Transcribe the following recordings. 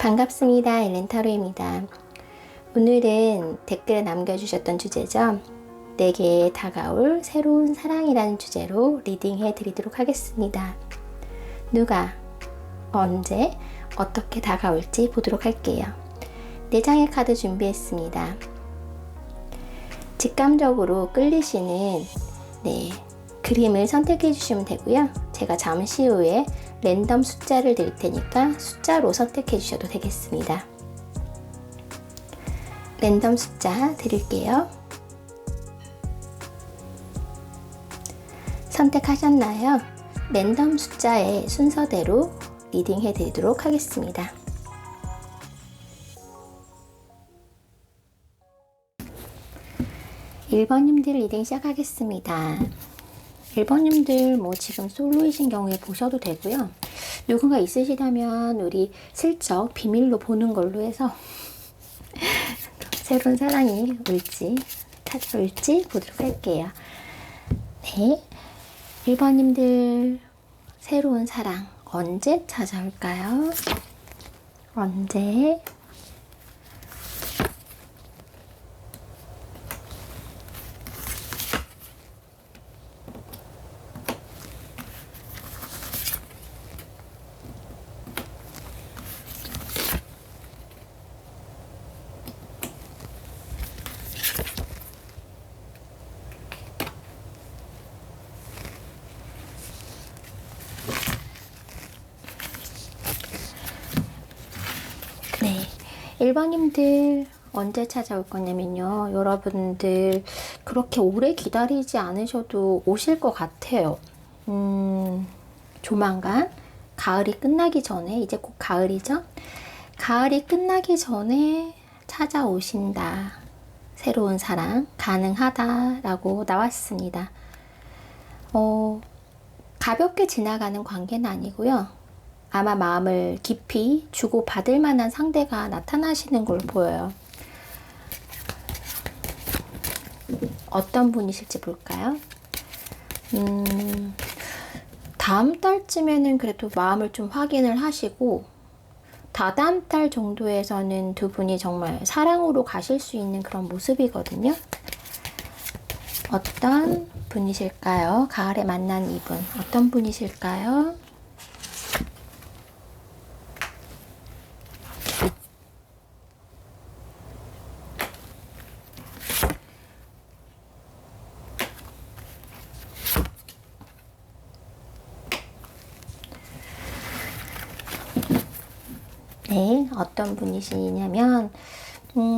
반갑습니다. 엘렌타로입니다. 오늘은 댓글에 남겨주셨던 주제죠. 내게 다가올 새로운 사랑이라는 주제로 리딩해 드리도록 하겠습니다. 누가, 언제, 어떻게 다가올지 보도록 할게요. 4장의 카드 준비했습니다. 직감적으로 끌리시는 그림을 선택해 주시면 되고요. 제가 잠시 후에 랜덤 숫자를 드릴 테니까 숫자로 선택해 주셔도 되겠습니다. 랜덤 숫자 드릴게요. 선택하셨나요? 랜덤 숫자의 순서대로 리딩해 드리도록 하겠습니다. (1번님들) 리딩 시작하겠습니다. 1번님들 지금 솔로이신 경우에 보셔도 되고요. 누군가 있으시다면 우리 슬쩍 비밀로 보는 걸로 해서 새로운 사랑이 올지 찾아올지 보도록 할게요. 네, 1번님들 새로운 사랑 언제 찾아올까요? 언제? 네, 1번님들 언제 찾아올 거냐면요. 여러분들 그렇게 오래 기다리지 않으셔도 오실 것 같아요. 조만간 가을이 끝나기 전에, 이제 곧 가을이죠? 가을이 끝나기 전에 찾아오신다. 새로운 사랑 가능하다 라고 나왔습니다. 가볍게 지나가는 관계는 아니고요. 아마 마음을 깊이 주고받을 만한 상대가 나타나시는 걸로 보여요. 어떤 분이실지 볼까요? 다음 달쯤에는 그래도 마음을 좀 확인을 하시고, 다다음 달 정도에서는 두 분이 정말 사랑으로 가실 수 있는 그런 모습이거든요. 어떤 분이실까요? 가을에 만난 이분 어떤 분이실까요? 네, 어떤 분이시냐면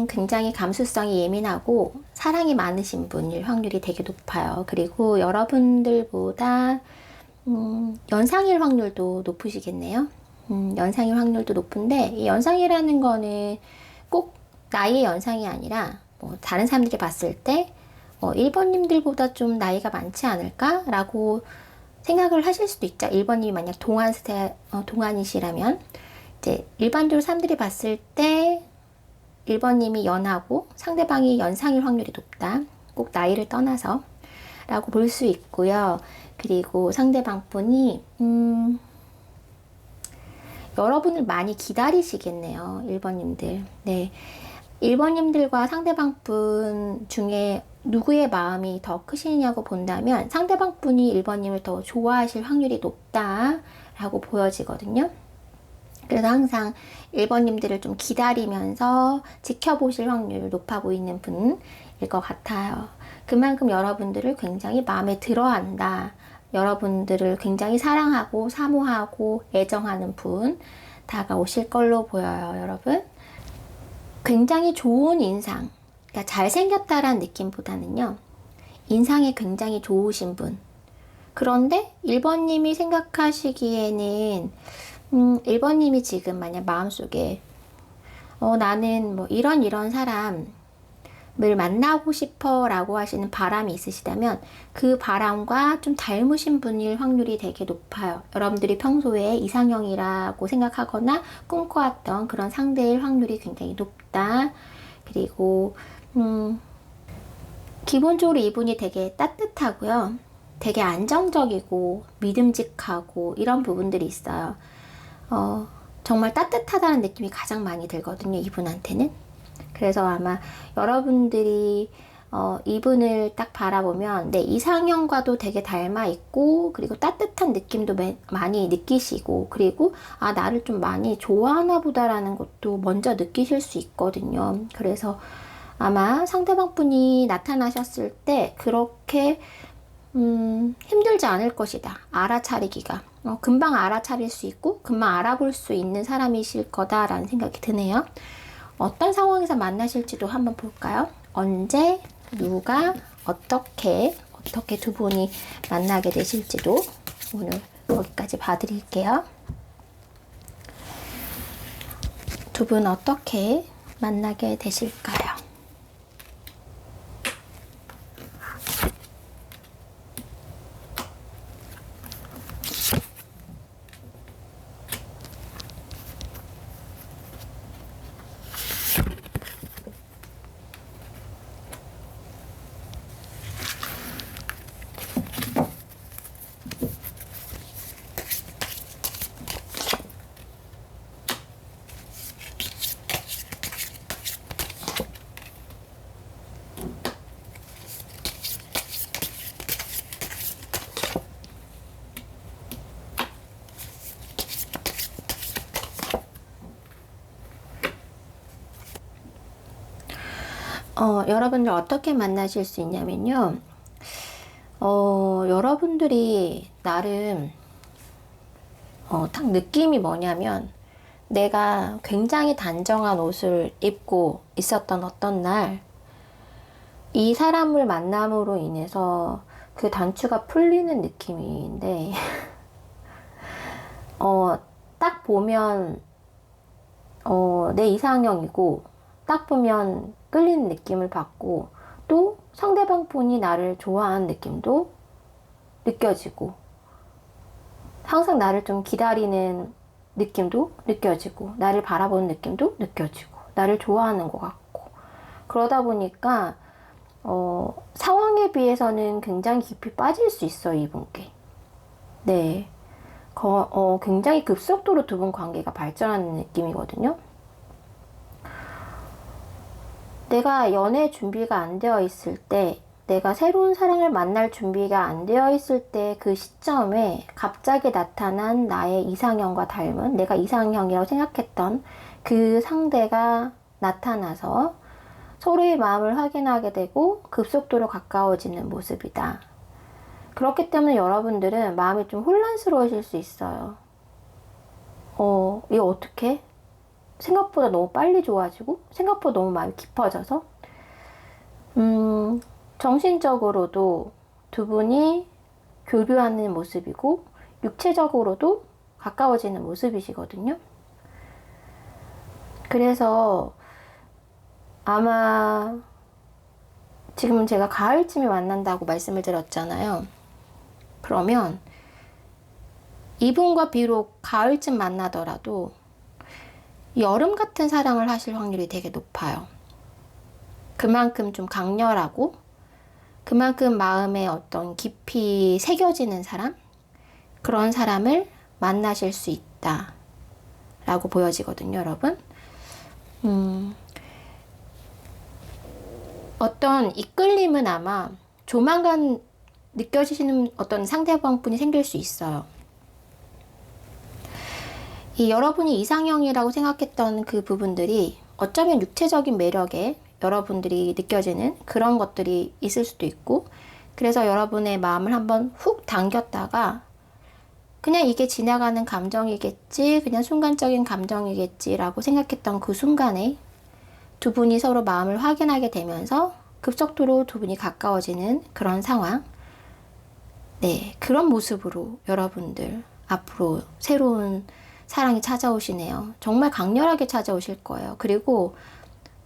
굉장히 감수성이 예민하고 사랑이 많으신 분일 확률이 되게 높아요. 그리고 여러분들보다 연상일 확률도 높으시겠네요. 연상일 확률도 높은데, 이 연상이라는 거는 꼭 나이의 연상이 아니라 다른 사람들이 봤을 때 1번님들보다 좀 나이가 많지 않을까? 라고 생각을 하실 수도 있죠. 1번님이 만약 동안이시라면 이제 일반적으로 사람들이 봤을 때 1번님이 연하고 상대방이 연상일 확률이 높다. 꼭 나이를 떠나서 라고 볼 수 있고요. 그리고 상대방 분이 여러분을 많이 기다리시겠네요. 1번님들. 네, 1번님들과 상대방 분 중에 누구의 마음이 더 크시냐고 본다면 상대방 분이 1번님을 더 좋아하실 확률이 높다라고 보여지거든요. 그래서 항상 1번님들을 좀 기다리면서 지켜보실 확률이 높아 보이는 분일 것 같아요. 그만큼 여러분들을 굉장히 마음에 들어한다. 여러분들을 굉장히 사랑하고 사모하고 애정하는 분 다가오실 걸로 보여요, 여러분. 굉장히 좋은 인상, 그러니까 잘생겼다라는 느낌보다는요, 인상이 굉장히 좋으신 분. 그런데 1번님이 생각하시기에는 1번님이 지금 만약 마음속에 나는 이런 사람을 만나고 싶어 라고 하시는 바람이 있으시다면 그 바람과 좀 닮으신 분일 확률이 되게 높아요. 여러분들이 평소에 이상형이라고 생각하거나 꿈꿔왔던 그런 상대일 확률이 굉장히 높다. 그리고 기본적으로 이분이 되게 따뜻하고요. 되게 안정적이고 믿음직하고 이런 부분들이 있어요. 정말 따뜻하다는 느낌이 가장 많이 들거든요, 이분한테는. 그래서 아마 여러분들이 이분을 딱 바라보면 내 이상형과도 되게 닮아 있고, 그리고 따뜻한 느낌도 많이 느끼시고, 그리고 아, 나를 좀 많이 좋아하나 보다라는 것도 먼저 느끼실 수 있거든요. 그래서 아마 상대방 분이 나타나셨을 때 그렇게 힘들지 않을 것이다. 알아차리기가. 금방 알아차릴 수 있고, 금방 알아볼 수 있는 사람이실 거다라는 생각이 드네요. 어떤 상황에서 만나실지도 한번 볼까요? 언제, 누가, 어떻게 두 분이 만나게 되실지도 오늘 여기까지 봐드릴게요. 두 분 어떻게 만나게 되실까요? 여러분들 어떻게 만나실 수 있냐면요. 여러분들이 나름, 딱 느낌이 뭐냐면, 내가 굉장히 단정한 옷을 입고 있었던 어떤 날, 이 사람을 만남으로 인해서 그 단추가 풀리는 느낌인데, 딱 보면, 내 이상형이고, 딱 보면 끌리는 느낌을 받고, 또 상대방 분이 나를 좋아하는 느낌도 느껴지고, 항상 나를 좀 기다리는 느낌도 느껴지고, 나를 바라보는 느낌도 느껴지고, 나를 좋아하는 것 같고, 그러다 보니까 상황에 비해서는 굉장히 깊이 빠질 수 있어요, 이분께. 네. 굉장히 급속도로 두 분 관계가 발전하는 느낌이거든요. 내가 연애 준비가 안 되어 있을 때, 내가 새로운 사랑을 만날 준비가 안 되어 있을 때 그 시점에 갑자기 나타난 나의 이상형과 닮은, 내가 이상형이라고 생각했던 그 상대가 나타나서 서로의 마음을 확인하게 되고 급속도로 가까워지는 모습이다. 그렇기 때문에 여러분들은 마음이 좀 혼란스러우실 수 있어요. 이거 어떻게? 생각보다 너무 빨리 좋아지고, 생각보다 너무 마음이 깊어져서, 정신적으로도 두 분이 교류하는 모습이고, 육체적으로도 가까워지는 모습이시거든요. 그래서 아마 지금 제가 가을쯤에 만난다고 말씀을 드렸잖아요. 그러면 이분과 비록 가을쯤 만나더라도 여름 같은 사랑을 하실 확률이 되게 높아요. 그만큼 좀 강렬하고, 그만큼 마음에 어떤 깊이 새겨지는 사람? 그런 사람을 만나실 수 있다 라고 보여지거든요, 여러분. 어떤 이끌림은 아마 조만간 느껴지시는 어떤 상대방 분이 생길 수 있어요. 이 여러분이 이상형이라고 생각했던 그 부분들이 어쩌면 육체적인 매력에 여러분들이 느껴지는 그런 것들이 있을 수도 있고, 그래서 여러분의 마음을 한번 훅 당겼다가 그냥 이게 지나가는 감정이겠지, 그냥 순간적인 감정이겠지라고 생각했던 그 순간에 두 분이 서로 마음을 확인하게 되면서 급속도로 두 분이 가까워지는 그런 상황. 네, 그런 모습으로 여러분들 앞으로 새로운 사랑이 찾아오시네요. 정말 강렬하게 찾아오실 거예요. 그리고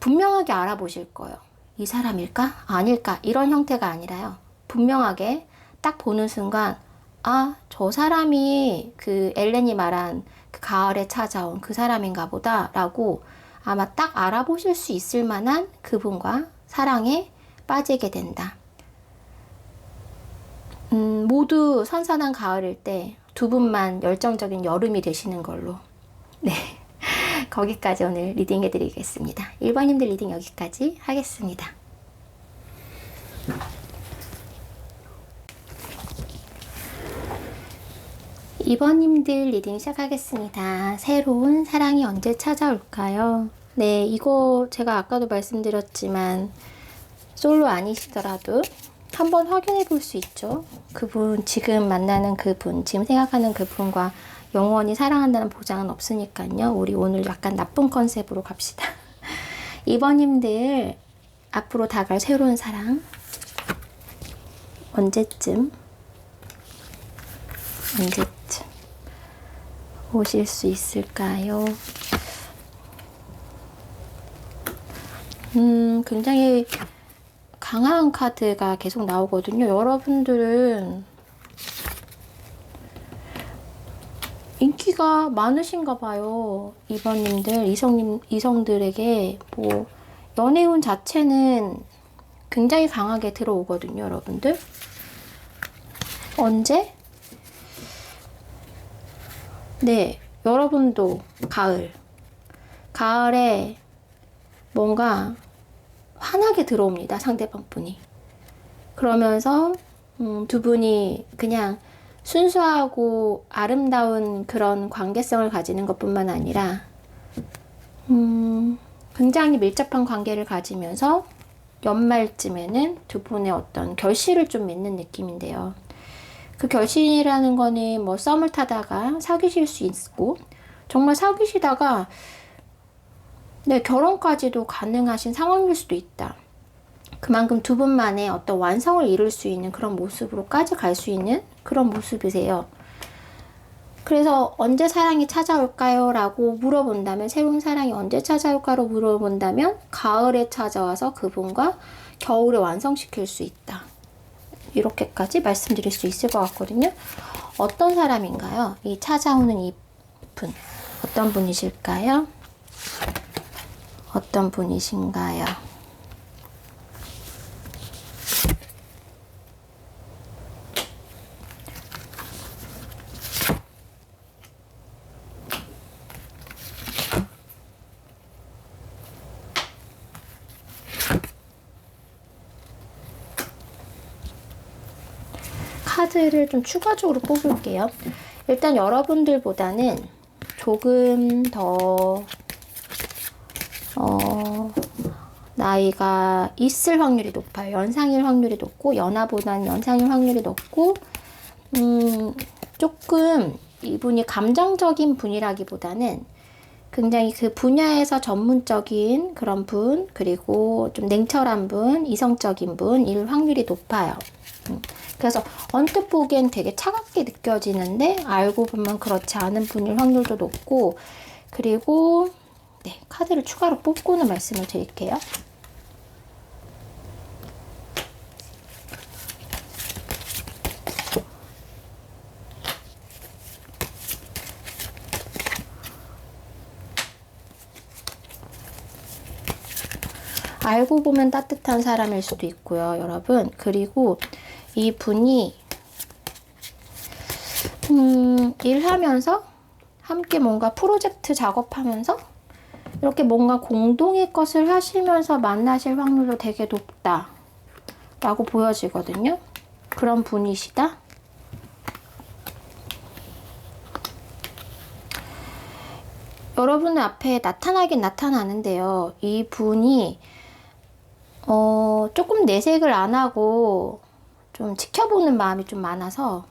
분명하게 알아보실 거예요. 이 사람일까? 아닐까? 이런 형태가 아니라요. 분명하게 딱 보는 순간, 아, 저 사람이 그 엘렌이 말한 그 가을에 찾아온 그 사람인가 보다 라고 아마 딱 알아보실 수 있을 만한 그분과 사랑에 빠지게 된다. 모두 선선한 가을일 때 두 분만 열정적인 여름이 되시는 걸로. 네. 거기까지 오늘 리딩 해드리겠습니다. 1번님들 리딩 여기까지 하겠습니다. 2번님들 리딩 시작하겠습니다. 새로운 사랑이 언제 찾아올까요? 네, 이거 제가 아까도 말씀드렸지만 솔로 아니시더라도 한번 확인해 볼 수 있죠. 그분, 지금 만나는 그분, 지금 생각하는 그분과 영원히 사랑한다는 보장은 없으니까요. 우리 오늘 약간 나쁜 컨셉으로 갑시다. 2번님들 앞으로 다가올 새로운 사랑 언제쯤 오실 수 있을까요? 굉장히 강한 카드가 계속 나오거든요. 여러분들은 인기가 많으신가 봐요. 2번님들, 이성들에게 뭐 연애운 자체는 굉장히 강하게 들어오거든요, 여러분들. 언제? 네, 여러분도 가을에 뭔가 환하게 들어옵니다, 상대방 분이. 그러면서 두 분이 그냥 순수하고 아름다운 그런 관계성을 가지는 것뿐만 아니라 굉장히 밀접한 관계를 가지면서 연말쯤에는 두 분의 어떤 결실을 좀 맺는 느낌인데요. 그 결실이라는 거는 뭐 썸을 타다가 사귀실 수 있고, 정말 사귀시다가 네, 결혼까지도 가능하신 상황일 수도 있다. 그만큼 두 분만의 어떤 완성을 이룰 수 있는 그런 모습으로까지 갈 수 있는 그런 모습이세요. 그래서 언제 사랑이 찾아올까요? 라고 물어본다면, 새로운 사랑이 언제 찾아올까로 물어본다면 가을에 찾아와서 그분과 겨울에 완성시킬 수 있다. 이렇게까지 말씀드릴 수 있을 것 같거든요. 어떤 사람인가요? 이 찾아오는 이 분. 어떤 분이실까요? 어떤 분이신가요? 카드를 좀 추가적으로 뽑을게요. 일단 여러분들보다는 조금 더 나이가 있을 확률이 높아요. 연상일 확률이 높고, 연하보다는 연상일 확률이 높고, 조금 이분이 감정적인 분이라기보다는 굉장히 그 분야에서 전문적인 그런 분, 그리고 좀 냉철한 분, 이성적인 분일 확률이 높아요. 그래서 언뜻 보기엔 되게 차갑게 느껴지는데 알고 보면 그렇지 않은 분일 확률도 높고, 그리고 네, 카드를 추가로 뽑고는 말씀을 드릴게요. 알고 보면 따뜻한 사람일 수도 있고요, 여러분. 그리고 이 분이 일하면서 함께 뭔가 프로젝트 작업하면서 이렇게 뭔가 공동의 것을 하시면서 만나실 확률도 되게 높다 라고 보여지거든요. 그런 분이시다. 여러분 앞에 나타나긴 나타나는데요. 이 분이 조금 내색을 안 하고 좀 지켜보는 마음이 좀 많아서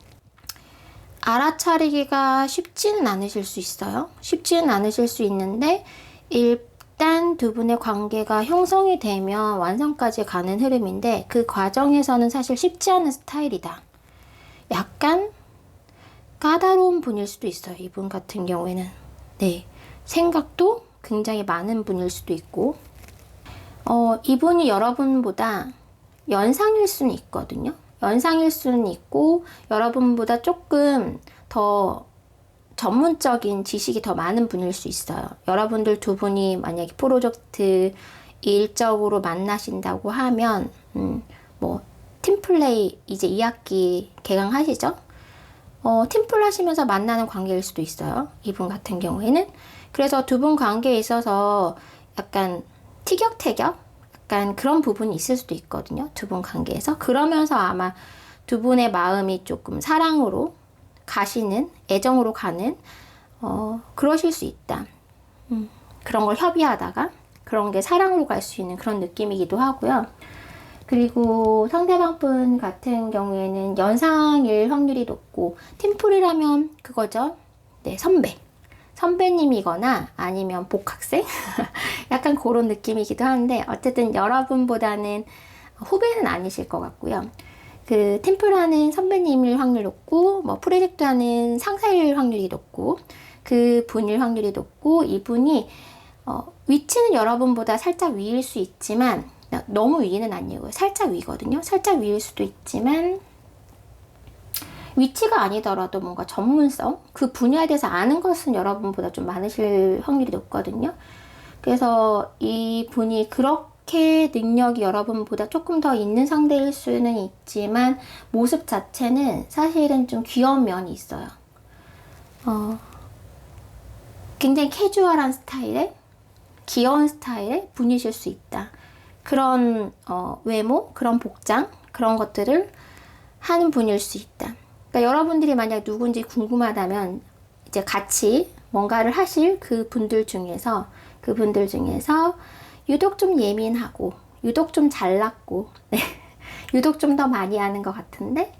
알아차리기가 쉽지는 않으실 수 있어요. 쉽지는 않으실 수 있는데, 일단 두 분의 관계가 형성이 되면 완성까지 가는 흐름인데, 그 과정에서는 사실 쉽지 않은 스타일이다. 약간 까다로운 분일 수도 있어요, 이분 같은 경우에는. 네, 생각도 굉장히 많은 분일 수도 있고, 이분이 여러분보다 연상일 수는 있거든요. 연상일 수는 있고, 여러분보다 조금 더 전문적인 지식이 더 많은 분일 수 있어요. 여러분들 두 분이 만약에 프로젝트 일적으로 만나신다고 하면 뭐 팀플레이 이제 2학기 개강하시죠? 팀플 하시면서 만나는 관계일 수도 있어요. 이분 같은 경우에는. 그래서 두 분 관계에 있어서 약간 티격태격? 약간 그런 부분이 있을 수도 있거든요. 두 분 관계에서. 그러면서 아마 두 분의 마음이 조금 사랑으로 가시는, 애정으로 가는, 그러실 수 있다. 그런 걸 협의하다가 그런 게 사랑으로 갈 수 있는 그런 느낌이기도 하고요. 그리고 상대방 분 같은 경우에는 연상일 확률이 높고, 팀플이라면 그거죠. 네, 선배님이거나 아니면 복학생? 약간 그런 느낌이기도 한데, 어쨌든 여러분보다는 후배는 아니실 것 같고요. 그 팀플하는 선배님일 확률 높고, 뭐 프로젝트 하는 상사일 확률이 높고, 그 분일 확률이 높고, 이분이 위치는 여러분보다 살짝 위일 수 있지만, 너무 위는 아니고요. 살짝 위거든요. 살짝 위일 수도 있지만, 위치가 아니더라도 뭔가 전문성, 그 분야에 대해서 아는 것은 여러분보다 좀 많으실 확률이 높거든요. 그래서 이 분이 그렇게 능력이 여러분보다 조금 더 있는 상대일 수는 있지만, 모습 자체는 사실은 좀 귀여운 면이 있어요. 굉장히 캐주얼한 스타일의, 귀여운 스타일의 분이실 수 있다. 그런 외모, 그런 복장, 그런 것들을 하는 분일 수 있다. 그러니까 여러분들이 만약 누군지 궁금하다면 이제 같이 뭔가를 하실 그분들 중에서 유독 좀 예민하고, 유독 좀 잘났고, 네. 유독 좀 더 많이 하는 것 같은데,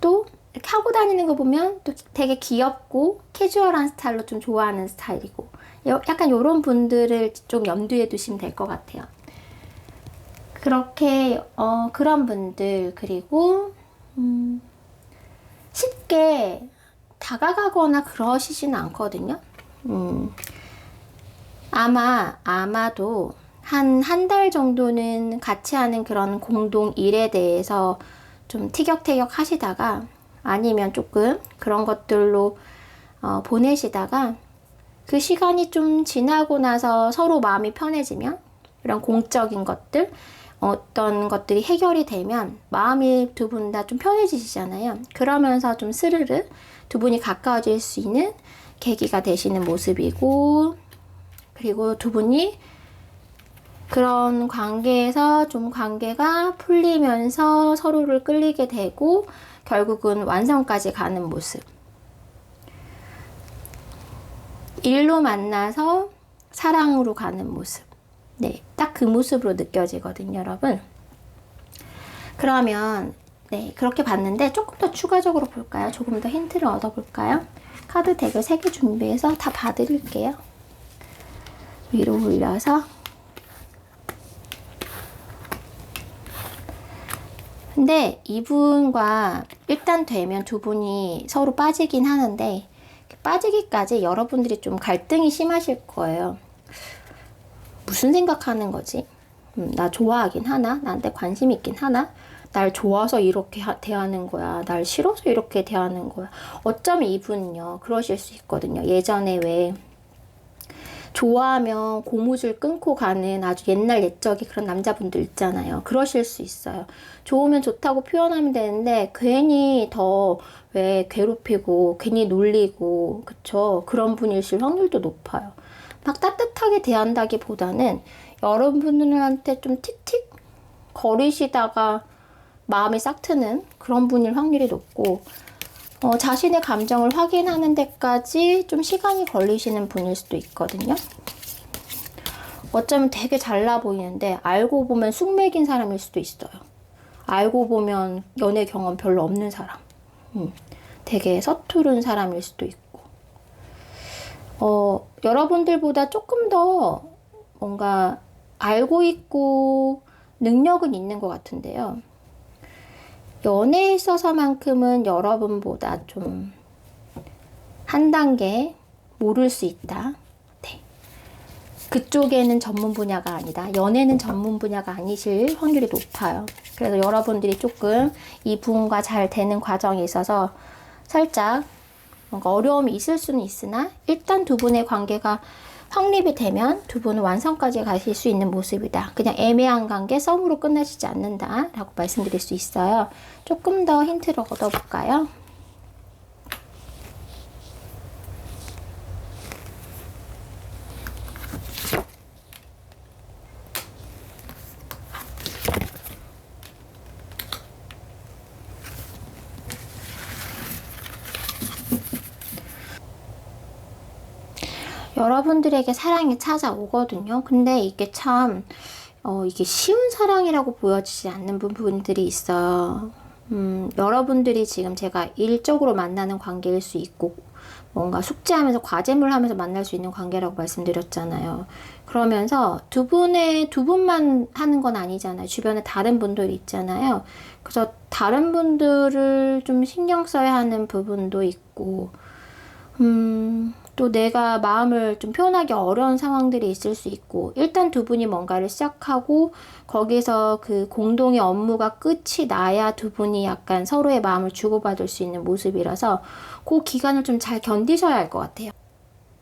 또 이렇게 하고 다니는 거 보면 또 되게 귀엽고 캐주얼한 스타일로 좀 좋아하는 스타일이고, 약간 이런 분들을 좀 염두에 두시면 될 것 같아요. 그렇게 그런 분들, 그리고 쉽게 다가가거나 그러시진 않거든요. 아마도 한 달 정도는 같이 하는 그런 공동 일에 대해서 좀 티격태격 하시다가, 아니면 조금 그런 것들로 보내시다가, 그 시간이 좀 지나고 나서 서로 마음이 편해지면, 이런 공적인 것들, 어떤 것들이 해결이 되면 마음이 두 분 다 좀 편해지시잖아요. 그러면서 좀 스르르 두 분이 가까워질 수 있는 계기가 되시는 모습이고, 그리고 두 분이 그런 관계에서 좀 관계가 풀리면서 서로를 끌리게 되고, 결국은 완성까지 가는 모습. 일로 만나서 사랑으로 가는 모습. 네, 딱 그 모습으로 느껴지거든요, 여러분. 그러면 네, 그렇게 봤는데 조금 더 추가적으로 볼까요? 조금 더 힌트를 얻어볼까요? 카드 덱을 3개 준비해서 다 봐드릴게요. 위로 올려서. 근데 이분과 일단 되면 두 분이 서로 빠지긴 하는데, 빠지기까지 여러분들이 좀 갈등이 심하실 거예요. 무슨 생각하는 거지? 나 좋아하긴 하나? 나한테 관심 있긴 하나? 날 좋아서 이렇게 대하는 거야? 날 싫어서 이렇게 대하는 거야? 어쩌면 이분은요, 그러실 수 있거든요. 예전에 왜 좋아하면 고무줄 끊고 가는 아주 옛날 옛적의 그런 남자분들 있잖아요. 그러실 수 있어요. 좋으면 좋다고 표현하면 되는데 괜히 더 왜 괴롭히고 괜히 놀리고, 그쵸? 그런 분이실 확률도 높아요. 막 따뜻하게 대한다기보다는 여러분들한테 좀 틱틱 거리시다가 마음이 싹 트는 그런 분일 확률이 높고, 자신의 감정을 확인하는 데까지 좀 시간이 걸리시는 분일 수도 있거든요. 어쩌면 되게 잘나 보이는데 알고 보면 숙맥인 사람일 수도 있어요. 알고 보면 연애 경험 별로 없는 사람. 되게 서투른 사람일 수도 있고. 여러분들보다 조금 더 뭔가 알고 있고 능력은 있는 것 같은데요. 연애에 있어서만큼은 여러분보다 좀 한 단계 모를 수 있다. 네. 그쪽에는 전문 분야가 아니다. 연애는 전문 분야가 아니실 확률이 높아요. 그래서 여러분들이 조금 이 분과 잘 되는 과정에 있어서 살짝 뭔가 어려움이 있을 수는 있으나, 일단 두 분의 관계가 확립이 되면 두 분은 완성까지 가실 수 있는 모습이다. 그냥 애매한 관계, 썸으로 끝나시지 않는다 라고 말씀드릴 수 있어요. 조금 더 힌트를 얻어볼까요? 여러분들에게 사랑이 찾아오거든요. 근데 이게 참 이게 쉬운 사랑이라고 보여지지 않는 부분들이 있어요. 여러분들이 지금 제가 일적으로 만나는 관계일 수 있고 뭔가 숙제하면서 과제물 하면서 만날 수 있는 관계라고 말씀드렸잖아요. 그러면서 두 분만 하는 건 아니잖아요. 주변에 다른 분들이 있잖아요. 그래서 다른 분들을 좀 신경 써야 하는 부분도 있고 또 내가 마음을 좀 표현하기 어려운 상황들이 있을 수 있고, 일단 두 분이 뭔가를 시작하고 거기서 그 공동의 업무가 끝이 나야 두 분이 약간 서로의 마음을 주고받을 수 있는 모습이라서 그 기간을 좀 잘 견디셔야 할 것 같아요.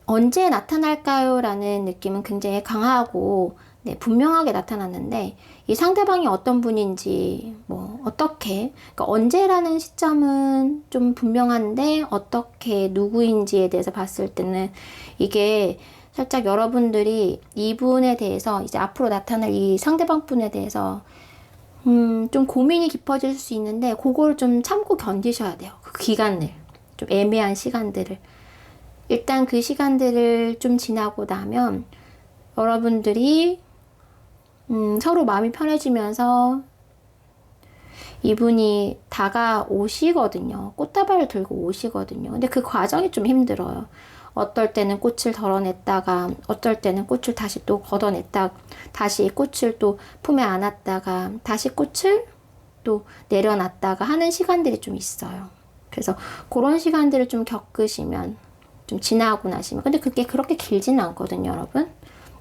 언제 나타날까요? 라는 느낌은 굉장히 강하고 네, 분명하게 나타났는데 이 상대방이 어떤 분인지 뭐 어떻게 그러니까 언제라는 시점은 좀 분명한데 어떻게 누구인지에 대해서 봤을 때는 이게 살짝 여러분들이 이분에 대해서 이제 앞으로 나타날 이 상대방 분에 대해서 좀 고민이 깊어질 수 있는데 그걸 좀 참고 견디셔야 돼요. 그 기간을 좀 애매한 시간들을 일단 그 시간들을 좀 지나고 나면 여러분들이 서로 마음이 편해지면서 이분이 다가오시거든요. 꽃다발을 들고 오시거든요. 근데 그 과정이 좀 힘들어요. 어떨 때는 꽃을 덜어냈다가 어떨 때는 꽃을 다시 또 걷어냈다가 다시 꽃을 또 품에 안았다가 다시 꽃을 또 내려놨다가 하는 시간들이 좀 있어요. 그래서 그런 시간들을 좀 겪으시면 좀 지나고 나시면 근데 그게 그렇게 길지는 않거든요, 여러분.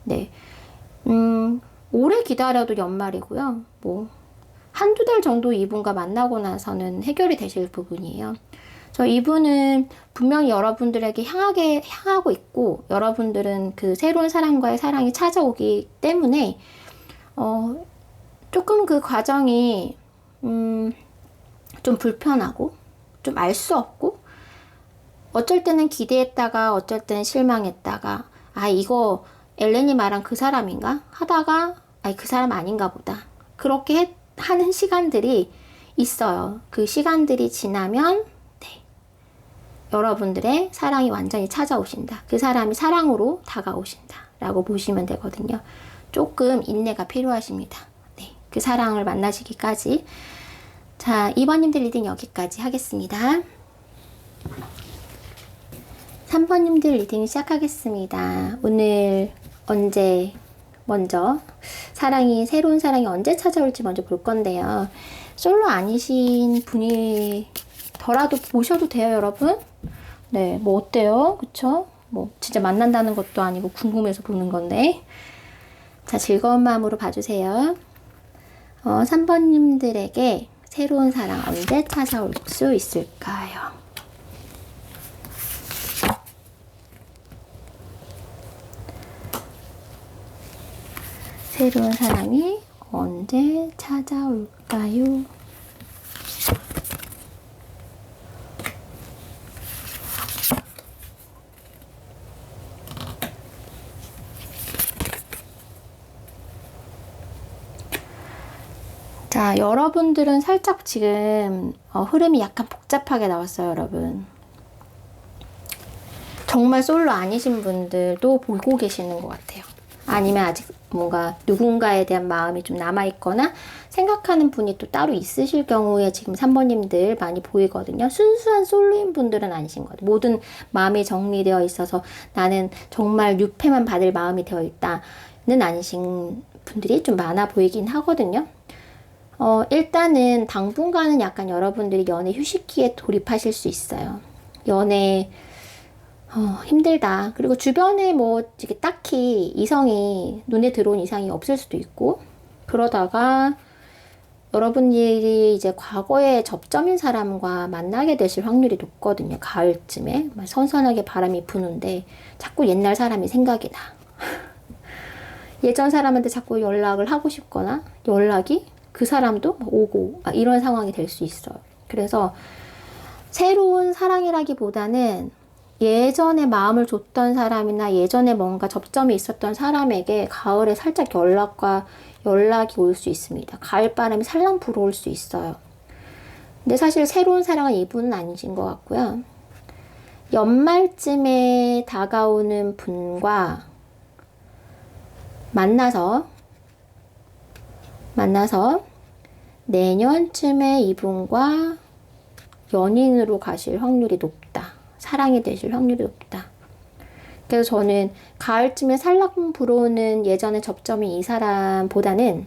네. 오래 기다려도 연말이고요. 뭐 한두 달 정도 이분과 만나고 나서는 해결이 되실 부분이에요. 저 이분은 분명히 여러분들에게 향하고 있고 여러분들은 그 새로운 사람과의 사랑이 찾아오기 때문에 조금 그 과정이 좀 불편하고 좀 알 수 없고 어쩔 때는 기대했다가 어쩔 때는 실망했다가 아 이거 엘렌이 말한 그 사람인가? 하다가 아니 그 사람 아닌가 보다. 그렇게 하는 시간들이 있어요. 그 시간들이 지나면 네, 여러분들의 사랑이 완전히 찾아오신다. 그 사람이 사랑으로 다가오신다. 라고 보시면 되거든요. 조금 인내가 필요하십니다. 네, 그 사랑을 만나시기까지. 자, 2번님들 리딩 여기까지 하겠습니다. 3번님들 리딩 시작하겠습니다. 오늘 먼저 새로운 사랑이 언제 찾아올지 먼저 볼 건데요. 솔로 아니신 분이더라도 보셔도 돼요, 여러분. 네, 뭐 어때요? 그쵸? 뭐 진짜 만난다는 것도 아니고 궁금해서 보는 건데. 자, 즐거운 마음으로 봐주세요. 3번님들에게 새로운 사랑 언제 찾아올 수 있을까요? 새로운 사랑이 언제 찾아올까요? 자, 여러분들은 살짝 지금 흐름이 약간 복잡하게 나왔어요, 여러분. 정말 솔로 아니신 분들도 보고 계시는 것 같아요. 아니면 아직 뭔가 누군가에 대한 마음이 좀 남아있거나 생각하는 분이 또 따로 있으실 경우에 지금 3번님들 많이 보이거든요. 순수한 솔로인 분들은 아니신 것 같아요. 모든 마음이 정리되어 있어서 나는 정말 유패만 받을 마음이 되어 있다는 아니신 분들이 좀 많아 보이긴 하거든요. 일단은 당분간은 약간 여러분들이 연애 휴식기에 돌입하실 수 있어요. 연애 힘들다. 그리고 주변에 뭐 이게 딱히 이성이 눈에 들어온 이상이 없을 수도 있고 그러다가 여러분들이 이제 과거의 접점인 사람과 만나게 되실 확률이 높거든요. 가을쯤에 선선하게 바람이 부는데 자꾸 옛날 사람이 생각이 나. 예전 사람한테 자꾸 연락을 하고 싶거나 연락이 그 사람도 오고 이런 상황이 될 수 있어요. 그래서 새로운 사랑이라기보다는 예전에 마음을 줬던 사람이나 예전에 뭔가 접점이 있었던 사람에게 가을에 살짝 연락이 올 수 있습니다. 가을바람이 살랑 불어올 수 있어요. 근데 사실 새로운 사랑은 이분은 아니신 것 같고요. 연말쯤에 다가오는 분과 만나서 내년쯤에 이분과 연인으로 가실 확률이 높다. 사랑이 되실 확률이 높다. 그래서 저는 가을쯤에 살랑 불어오는 예전의 접점이 이 사람보다는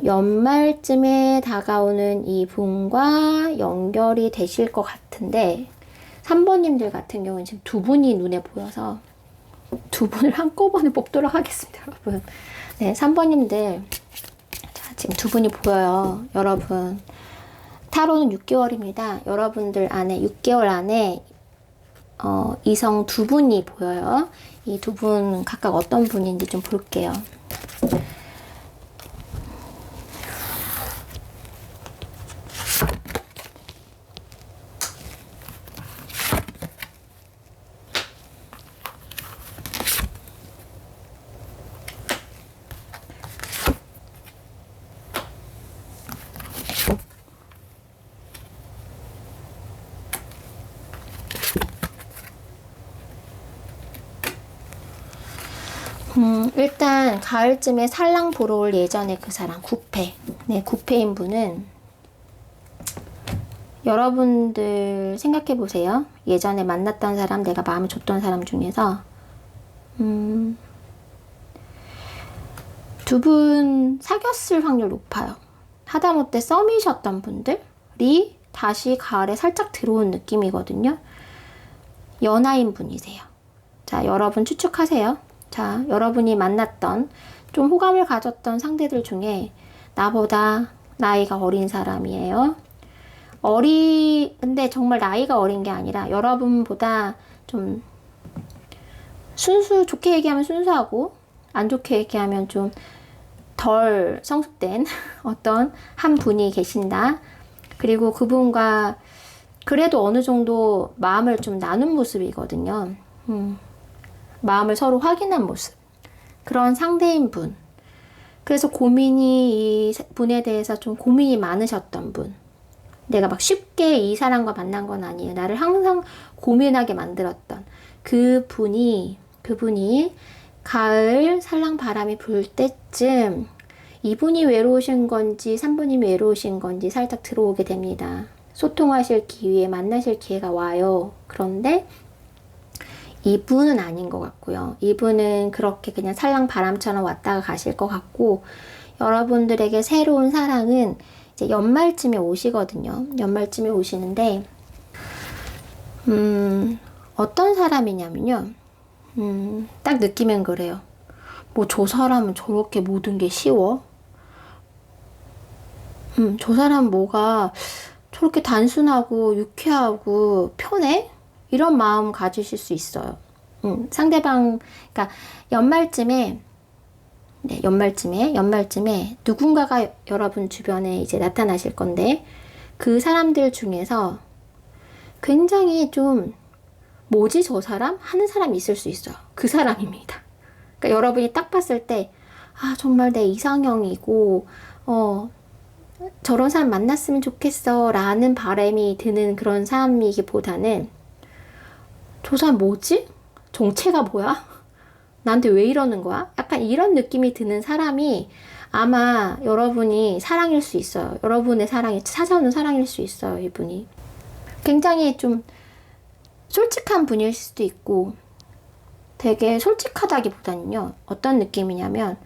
연말쯤에 다가오는 이분과 연결이 되실 것 같은데 3번님들 같은 경우는 지금 두 분이 눈에 보여서 두 분을 한꺼번에 뽑도록 하겠습니다, 여러분. 네, 3번님들 자, 지금 두 분이 보여요, 여러분. 타로는 6개월입니다. 여러분들 안에 6개월 안에 이성 두 분이 보여요. 이 두 분 각각 어떤 분인지 좀 볼게요. 일단 가을쯤에 살랑 보러 올 예전에 그 사람 9패. 네, 9패인 분은 여러분들 생각해 보세요. 예전에 만났던 사람, 내가 마음을 줬던 사람 중에서 두 분 사귀었을 확률 높아요. 하다못해 썸이셨던 분들이 다시 가을에 살짝 들어온 느낌이거든요. 연하인 분이세요. 자, 여러분 추측하세요. 자, 여러분이 만났던 좀 호감을 가졌던 상대들 중에 나보다 나이가 어린 사람이에요. 근데 정말 나이가 어린 게 아니라 여러분보다 좀 좋게 얘기하면 순수하고 안 좋게 얘기하면 좀 덜 성숙된 어떤 한 분이 계신다. 그리고 그분과 그래도 어느 정도 마음을 좀 나눈 모습이거든요. 마음을 서로 확인한 모습. 그런 상대인 분. 그래서 이 분에 대해서 좀 고민이 많으셨던 분. 내가 막 쉽게 이 사람과 만난 건 아니에요. 나를 항상 고민하게 만들었던 그분이 가을 살랑 바람이 불 때쯤 이분이 외로우신 건지 3분이 외로우신 건지 살짝 들어오게 됩니다. 소통하실 기회, 만나실 기회가 와요. 그런데 이분은 아닌 것 같고요. 이분은 그렇게 그냥 살랑 바람처럼 왔다가 가실 것 같고, 여러분들에게 새로운 사랑은 이제 연말쯤에 오시거든요. 연말쯤에 오시는데, 어떤 사람이냐면요. 딱 느끼면 그래요. 뭐 저 사람은 저렇게 모든 게 쉬워? 저 사람 뭐가 저렇게 단순하고 유쾌하고 편해? 이런 마음 가지실 수 있어요. 그러니까 연말쯤에 누군가가 여러분 주변에 이제 나타나실 건데, 그 사람들 중에서 굉장히 좀, 뭐지 저 사람? 하는 사람이 있을 수 있어요. 그 사람입니다. 그러니까 여러분이 딱 봤을 때, 아, 정말 내 이상형이고, 저런 사람 만났으면 좋겠어 라는 바람이 드는 그런 사람이기보다는, 저 사람 뭐지? 정체가 뭐야? 나한테 왜 이러는 거야? 약간 이런 느낌이 드는 사람이 아마 여러분이 사랑일 수 있어요. 여러분의 사랑이 찾아오는 사랑일 수 있어요, 이분이. 굉장히 좀 솔직한 분일 수도 있고, 되게 솔직하다기보다는요, 어떤 느낌이냐면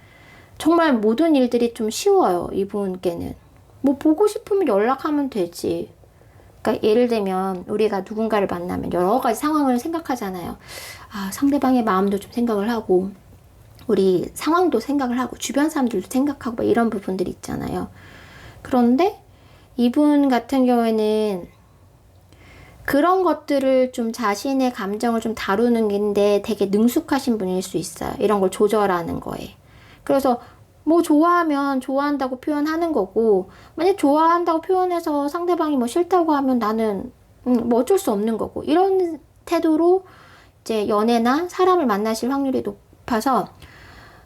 정말 모든 일들이 좀 쉬워요, 이분께는. 뭐 보고 싶으면 연락하면 되지. 그러니까 예를 들면 우리가 누군가를 만나면 여러 가지 상황을 생각하잖아요. 아, 상대방의 마음도 좀 생각을 하고, 우리 상황도 생각을 하고, 주변 사람들도 생각하고, 막 이런 부분들이 있잖아요. 그런데 이분 같은 경우에는 그런 것들을 좀 자신의 감정을 좀 다루는 게인데 되게 능숙하신 분일 수 있어요. 이런 걸 조절하는 거에. 그래서 뭐 좋아하면 좋아한다고 표현하는 거고, 만약 좋아한다고 표현해서 상대방이 뭐 싫다고 하면 나는 뭐 어쩔 수 없는 거고. 이런 태도로 이제 연애나 사람을 만나실 확률이 높아서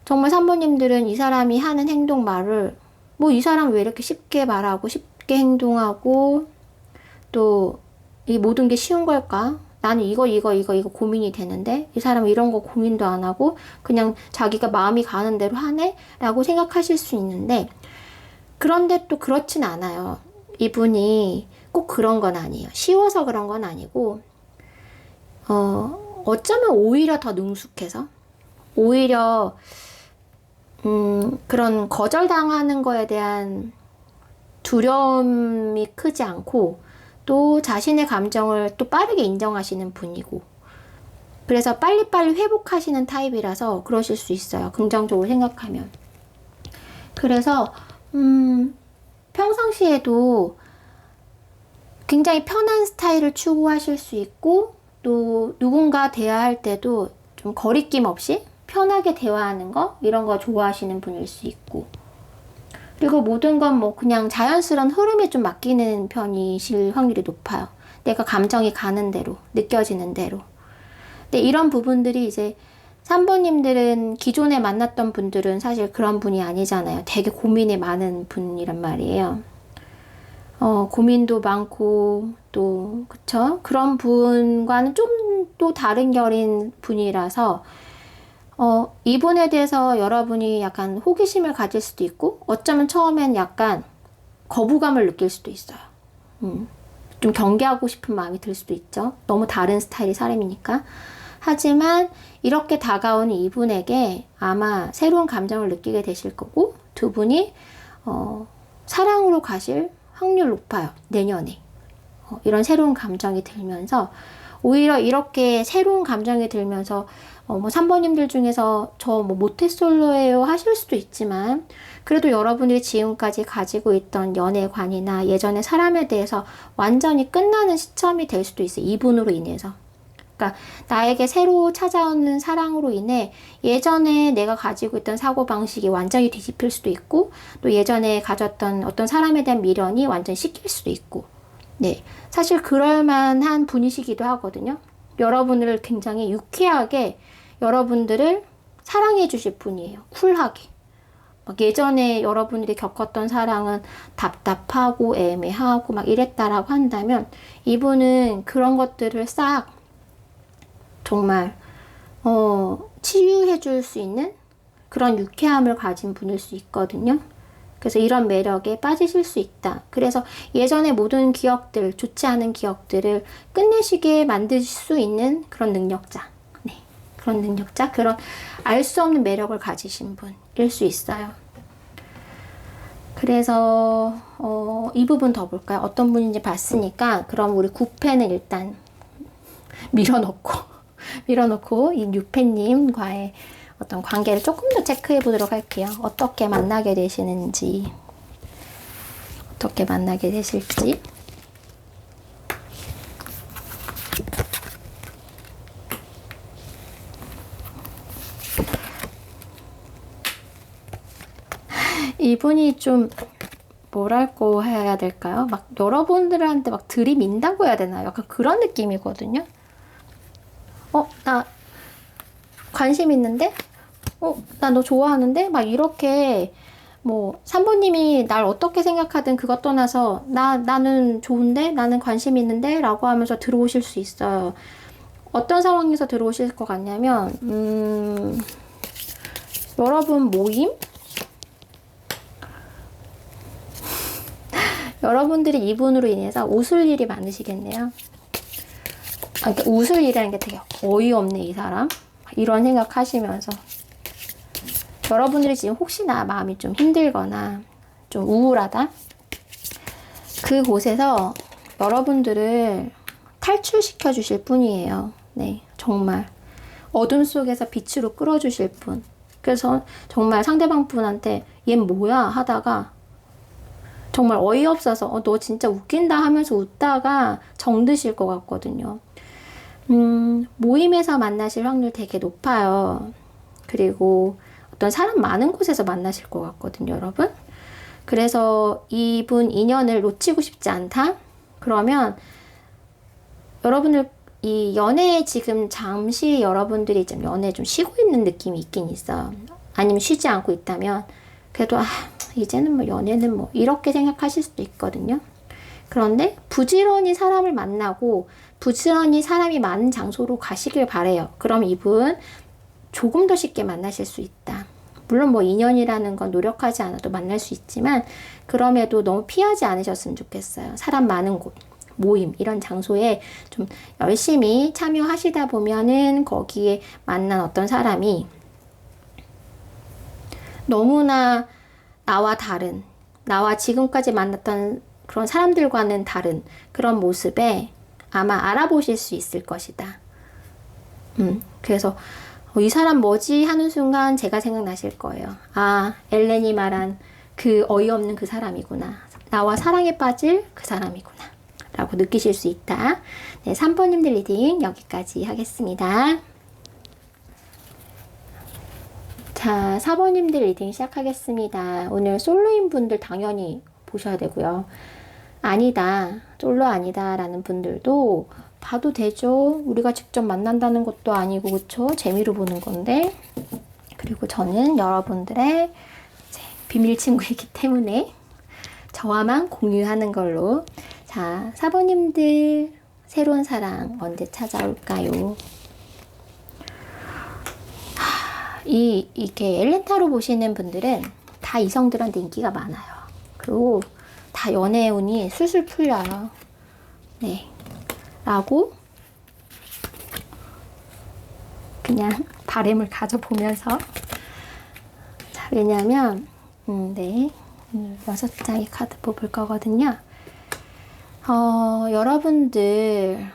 정말 산모님들은 이 사람이 하는 행동 말을 뭐 이 사람 왜 이렇게 쉽게 말하고 쉽게 행동하고 또 이 모든 게 쉬운 걸까? 나는 이거 고민이 되는데 이 사람은 이런 거 고민도 안 하고 그냥 자기가 마음이 가는 대로 하네? 라고 생각하실 수 있는데 그런데 또 그렇진 않아요. 이분이 꼭 그런 건 아니에요. 쉬워서 그런 건 아니고 어쩌면 오히려 더 능숙해서 오히려 그런 거절당하는 거에 대한 두려움이 크지 않고 또 자신의 감정을 또 빠르게 인정하시는 분이고 그래서 빨리빨리 회복하시는 타입이라서 그러실 수 있어요. 긍정적으로 생각하면. 그래서 평상시에도 굉장히 편한 스타일을 추구하실 수 있고 또 누군가 대화할 때도 좀 거리낌 없이 편하게 대화하는 거 이런 거 좋아하시는 분일 수 있고 그리고 모든 건 뭐 그냥 자연스러운 흐름에 좀 맡기는 편이실 확률이 높아요. 내가 감정이 가는 대로, 느껴지는 대로. 근데 이런 부분들이 이제 3번님들은 기존에 만났던 분들은 사실 그런 분이 아니잖아요. 되게 고민이 많은 분이란 말이에요. 고민도 많고 또 그쵸? 그런 분과는 좀 또 다른 결인 분이라서 이분에 대해서 여러분이 약간 호기심을 가질 수도 있고 어쩌면 처음엔 약간 거부감을 느낄 수도 있어요. 좀 경계하고 싶은 마음이 들 수도 있죠. 너무 다른 스타일의 사람이니까. 하지만 이렇게 다가오는 이분에게 아마 새로운 감정을 느끼게 되실 거고 두 분이 사랑으로 가실 확률 높아요. 내년에. 이런 새로운 감정이 들면서 오히려 이렇게 새로운 감정이 들면서 뭐 3번님들 중에서 저 뭐 모태솔로예요 하실 수도 있지만 그래도 여러분들이 지금까지 가지고 있던 연애관이나 예전의 사람에 대해서 완전히 끝나는 시점이 될 수도 있어요. 이분으로 인해서. 그러니까 나에게 새로 찾아오는 사랑으로 인해 예전에 내가 가지고 있던 사고방식이 완전히 뒤집힐 수도 있고 또 예전에 가졌던 어떤 사람에 대한 미련이 완전히 씻길 수도 있고 네, 사실 그럴만한 분이시기도 하거든요. 여러분을 굉장히 유쾌하게 여러분들을 사랑해 주실 분이에요. 쿨하게. 막 예전에 여러분들이 겪었던 사랑은 답답하고 애매하고 막 이랬다라고 한다면 이분은 그런 것들을 싹 정말 치유해 줄 수 있는 그런 유쾌함을 가진 분일 수 있거든요. 그래서 이런 매력에 빠지실 수 있다. 그래서 예전의 모든 기억들, 좋지 않은 기억들을 끝내시게 만들 수 있는 그런 능력자. 네. 그런 능력자, 그런 알 수 없는 매력을 가지신 분일 수 있어요. 그래서 이 부분 더 볼까요? 어떤 분인지 봤으니까 그럼 우리 9패는 일단 밀어놓고 이 6패님과의 어떤 관계를 조금 더 체크해 보도록 할게요. 어떻게 만나게 되시는지, 어떻게 만나게 되실지. 이분이 좀 뭐랄까 해야 될까요? 막 여러분들한테 막 들이민다고 해야 되나요? 약간 그런 느낌이거든요. 나 관심 있는데? 나 너 좋아하는데? 막 이렇게 뭐 3번님이 날 어떻게 생각하든 그것 떠나서 나는 좋은데? 나는 관심 있는데? 라고 하면서 들어오실 수 있어요. 어떤 상황에서 들어오실 것 같냐면 여러분 모임? 여러분들이 이분으로 인해서 웃을 일이 많으시겠네요. 그러니까 웃을 일이라는 게 되게 어이없네 이 사람 이런 생각하시면서 여러분들이 지금 혹시나 마음이 좀 힘들거나 좀 우울하다 그곳에서 여러분들을 탈출시켜 주실 분이에요. 네, 정말 어둠 속에서 빛으로 끌어주실 분. 그래서 정말 상대방 분한테 얘 뭐야 하다가 정말 어이없어서 너 진짜 웃긴다 하면서 웃다가 정드실 것 같거든요. 모임에서 만나실 확률 되게 높아요. 그리고 어떤 사람 많은 곳에서 만나실 것 같거든요, 여러분. 그래서 이분 인연을 놓치고 싶지 않다? 그러면 여러분들 이 연애에 지금 잠시 여러분들이 좀 연애 좀 쉬고 있는 느낌이 있긴 있어. 아니면 쉬지 않고 있다면 그래도 이제는 뭐 연애는 뭐 이렇게 생각하실 수도 있거든요. 그런데 부지런히 사람을 만나고 부지런히 사람이 많은 장소로 가시길 바래요. 그럼 이분 조금 더 쉽게 만나실 수 있다. 물론 뭐 인연이라는 건 노력하지 않아도 만날 수 있지만 그럼에도 너무 피하지 않으셨으면 좋겠어요. 사람 많은 곳, 모임 이런 장소에 좀 열심히 참여하시다 보면은 거기에 만난 어떤 사람이 너무나 나와 다른, 나와 지금까지 만났던 그런 사람들과는 다른 그런 모습에 아마 알아보실 수 있을 것이다. 그래서 이 사람 뭐지 하는 순간 제가 생각나실 거예요. 아, 엘렌이 말한 그 어이없는 그 사람이구나. 나와 사랑에 빠질 그 사람이구나. 라고 느끼실 수 있다. 네, 3번님들 리딩 여기까지 하겠습니다. 자, 4번님들 리딩 시작하겠습니다. 오늘 솔로인 분들 당연히 보셔야 되고요. 아니다, 솔로 아니다 라는 분들도 봐도 되죠. 우리가 직접 만난다는 것도 아니고 그쵸? 재미로 보는 건데. 그리고 저는 여러분들의 비밀 친구이기 때문에 저와만 공유하는 걸로. 자, 4번님들 새로운 사랑 언제 찾아올까요? 이렇게 엘렌타로 보시는 분들은 다 이성들한테 인기가 많아요. 그리고 다 연애 운이 술술 풀려요. 네. 라고 그냥 바람을 가져보면서 자, 왜냐면 네. 6장의 카드 뽑을 거거든요. 여러분들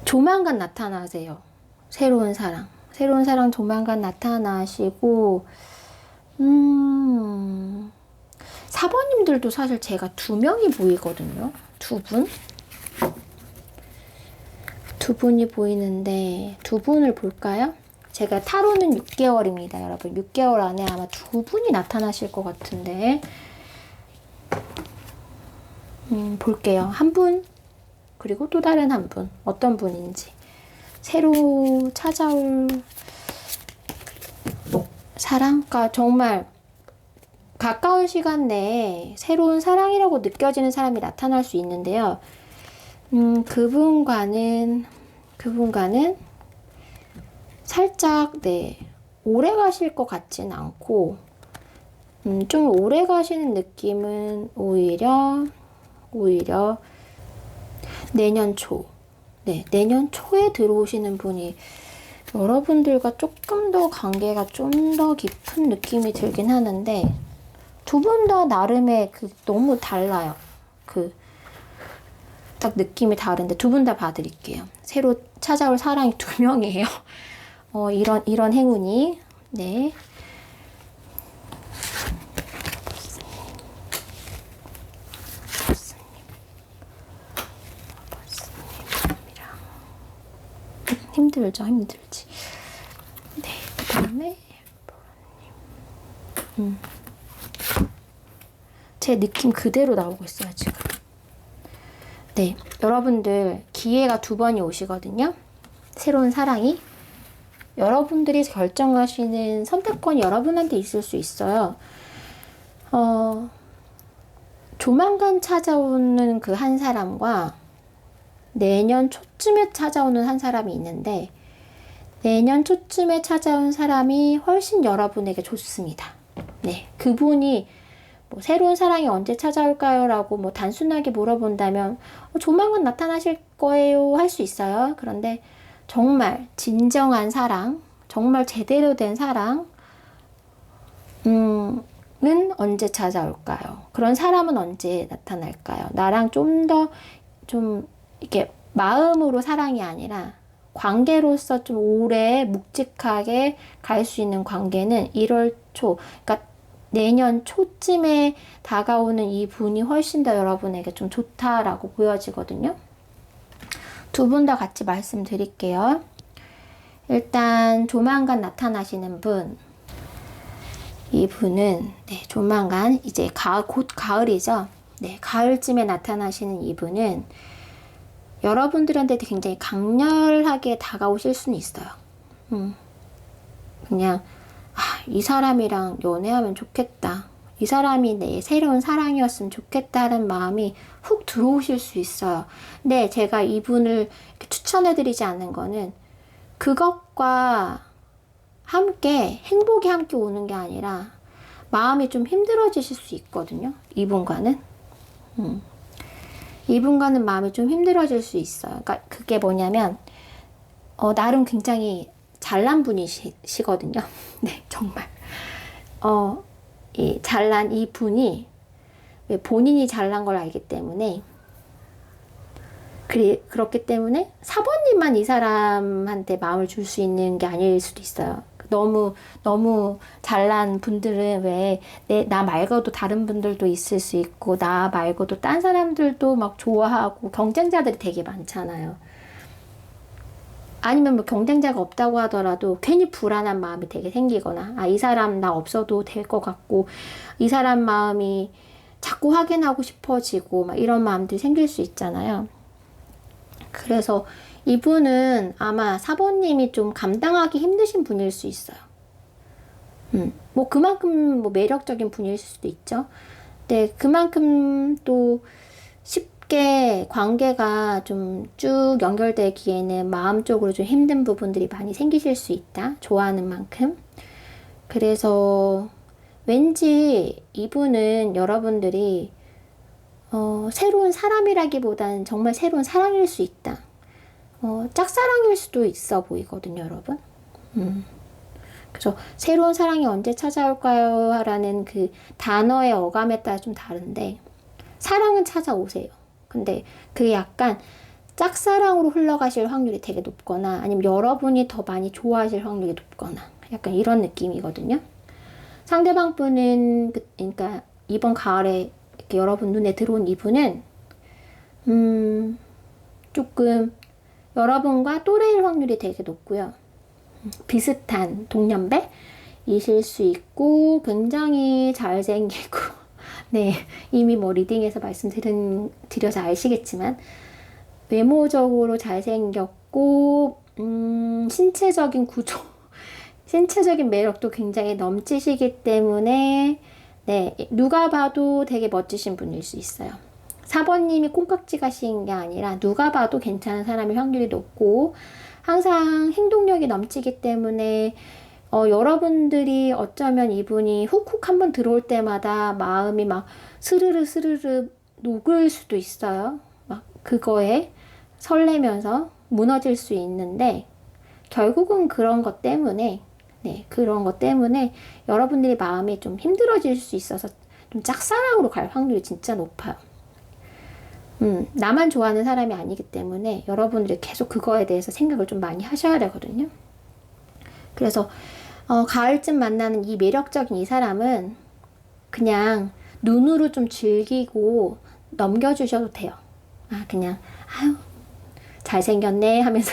조만간 나타나세요. 새로운 사랑 조만간 나타나시고 4번님들도 사실 제가 2명이 보이거든요. 두 분이 보이는데 두 분을 볼까요? 제가 타로는 6개월입니다. 여러분 6개월 안에 아마 2분이 나타나실 것 같은데 볼게요. 한 분 그리고 또 다른 한 분 어떤 분인지 새로 찾아올 사랑과 정말 가까운 시간 내에 새로운 사랑이라고 느껴지는 사람이 나타날 수 있는데요. 그분과는 살짝 오래 가실 것 같진 않고 좀 오래 가시는 느낌은 오히려 내년 초에 들어오시는 분이 여러분들과 조금 더 관계가 좀 더 깊은 느낌이 들긴 하는데 두 분 다 나름의 너무 달라요. 딱 느낌이 다른데 두 분 다 봐드릴게요. 새로 찾아올 사랑이 2명이에요. 이런 행운이 네. 힘들지. 네, 그 다음에 제 느낌 그대로 나오고 있어요, 지금. 네, 여러분들 기회가 2번이 오시거든요. 새로운 사랑이. 여러분들이 결정하시는 선택권이 여러분한테 있을 수 있어요. 조만간 찾아오는 그 한 사람과 내년 초쯤에 찾아오는 한 사람이 있는데 내년 초쯤에 찾아온 사람이 훨씬 여러분에게 좋습니다. 네, 그분이 뭐 새로운 사랑이 언제 찾아올까요? 라고 뭐 단순하게 물어본다면 조만간 나타나실 거예요 할 수 있어요. 그런데 정말 진정한 사랑, 정말 제대로 된 사랑은 언제 찾아올까요? 그런 사람은 언제 나타날까요? 나랑 좀 이렇게 마음으로 사랑이 아니라 관계로서 좀 오래 묵직하게 갈 수 있는 관계는 1월 초, 그러니까 내년 초쯤에 다가오는 이 분이 훨씬 더 여러분에게 좀 좋다라고 보여지거든요. 두 분 다 같이 말씀드릴게요. 일단 조만간 나타나시는 분 이분은 네, 조만간 이제 곧 가을이죠. 네, 가을쯤에 나타나시는 이분은 여러분들한테 굉장히 강렬하게 다가오실 수는 있어요. 그냥 이 사람이랑 연애하면 좋겠다. 이 사람이 내 새로운 사랑이었으면 좋겠다는 마음이 훅 들어오실 수 있어요. 근데 제가 이분을 추천해드리지 않는 거는 그것과 함께 행복이 함께 오는 게 아니라 마음이 좀 힘들어지실 수 있거든요. 이분과는 마음이 좀 힘들어질 수 있어요. 그러니까 그게 뭐냐면 나름 굉장히 잘난 분이시거든요. 네, 정말 잘난 이 분이 본인이 잘난 걸 알기 때문에 그렇기 때문에 사모님만 이 사람한테 마음을 줄 수 있는 게 아닐 수도 있어요. 너무 잘난 분들은 왜 나 말고도 다른 분들도 있을 수 있고 나 말고도 딴 사람들도 막 좋아하고 경쟁자들이 되게 많잖아요. 아니면 뭐 경쟁자가 없다고 하더라도 괜히 불안한 마음이 되게 생기거나 이 사람 나 없어도 될 것 같고 이 사람 마음이 자꾸 확인하고 싶어지고 막 이런 마음들이 생길 수 있잖아요. 그래서 이분은 아마 사모님이 좀 감당하기 힘드신 분일 수 있어요. 뭐 그만큼 뭐 매력적인 분일 수도 있죠. 근데 그만큼 또 쉽게 관계가 좀 쭉 연결되기에는 마음적으로 좀 힘든 부분들이 많이 생기실 수 있다. 좋아하는 만큼. 그래서 왠지 이분은 여러분들이 새로운 사람이라기보다는 정말 새로운 사랑일 수 있다. 짝사랑일 수도 있어 보이거든요, 여러분. 그래서 새로운 사랑이 언제 찾아올까요? 라는 그 단어의 어감에 따라 좀 다른데 사랑은 찾아오세요. 근데 그게 약간 짝사랑으로 흘러가실 확률이 되게 높거나 아니면 여러분이 더 많이 좋아하실 확률이 높거나 약간 이런 느낌이거든요. 상대방 분은 그러니까 이번 가을에 이렇게 여러분 눈에 들어온 이분은 조금 여러분과 또래일 확률이 되게 높고요. 비슷한 동년배이실 수 있고 굉장히 잘생기고 네, 이미 뭐 리딩에서 말씀드려서 아시겠지만 외모적으로 잘생겼고 신체적인 구조 신체적인 매력도 굉장히 넘치시기 때문에 네, 누가 봐도 되게 멋지신 분일 수 있어요. 사번님이 콩깍지가 씌인 게 아니라 누가 봐도 괜찮은 사람일 확률이 높고 항상 행동력이 넘치기 때문에 여러분들이 어쩌면 이분이 훅훅 한번 들어올 때마다 마음이 막 스르르 녹을 수도 있어요. 막 그거에 설레면서 무너질 수 있는데 결국은 그런 것 때문에 여러분들이 마음이 좀 힘들어질 수 있어서 좀 짝사랑으로 갈 확률이 진짜 높아요. 나만 좋아하는 사람이 아니기 때문에 여러분들이 계속 그거에 대해서 생각을 좀 많이 하셔야 되거든요. 그래서 가을쯤 만나는 이 매력적인 이 사람은 그냥 눈으로 좀 즐기고 넘겨주셔도 돼요. 그냥 아유 잘생겼네 하면서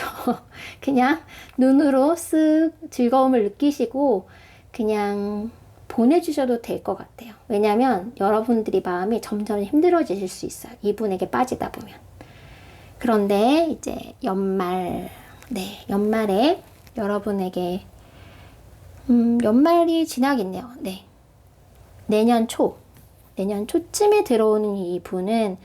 그냥 눈으로 쓱 즐거움을 느끼시고 그냥 보내주셔도 될 것 같아요. 왜냐면 여러분들이 마음이 점점 힘들어지실 수 있어요. 이분에게 빠지다 보면. 그런데 이제 연말에 여러분에게 연말이 지나겠네요. 네. 내년 초쯤에 들어오는 이 분은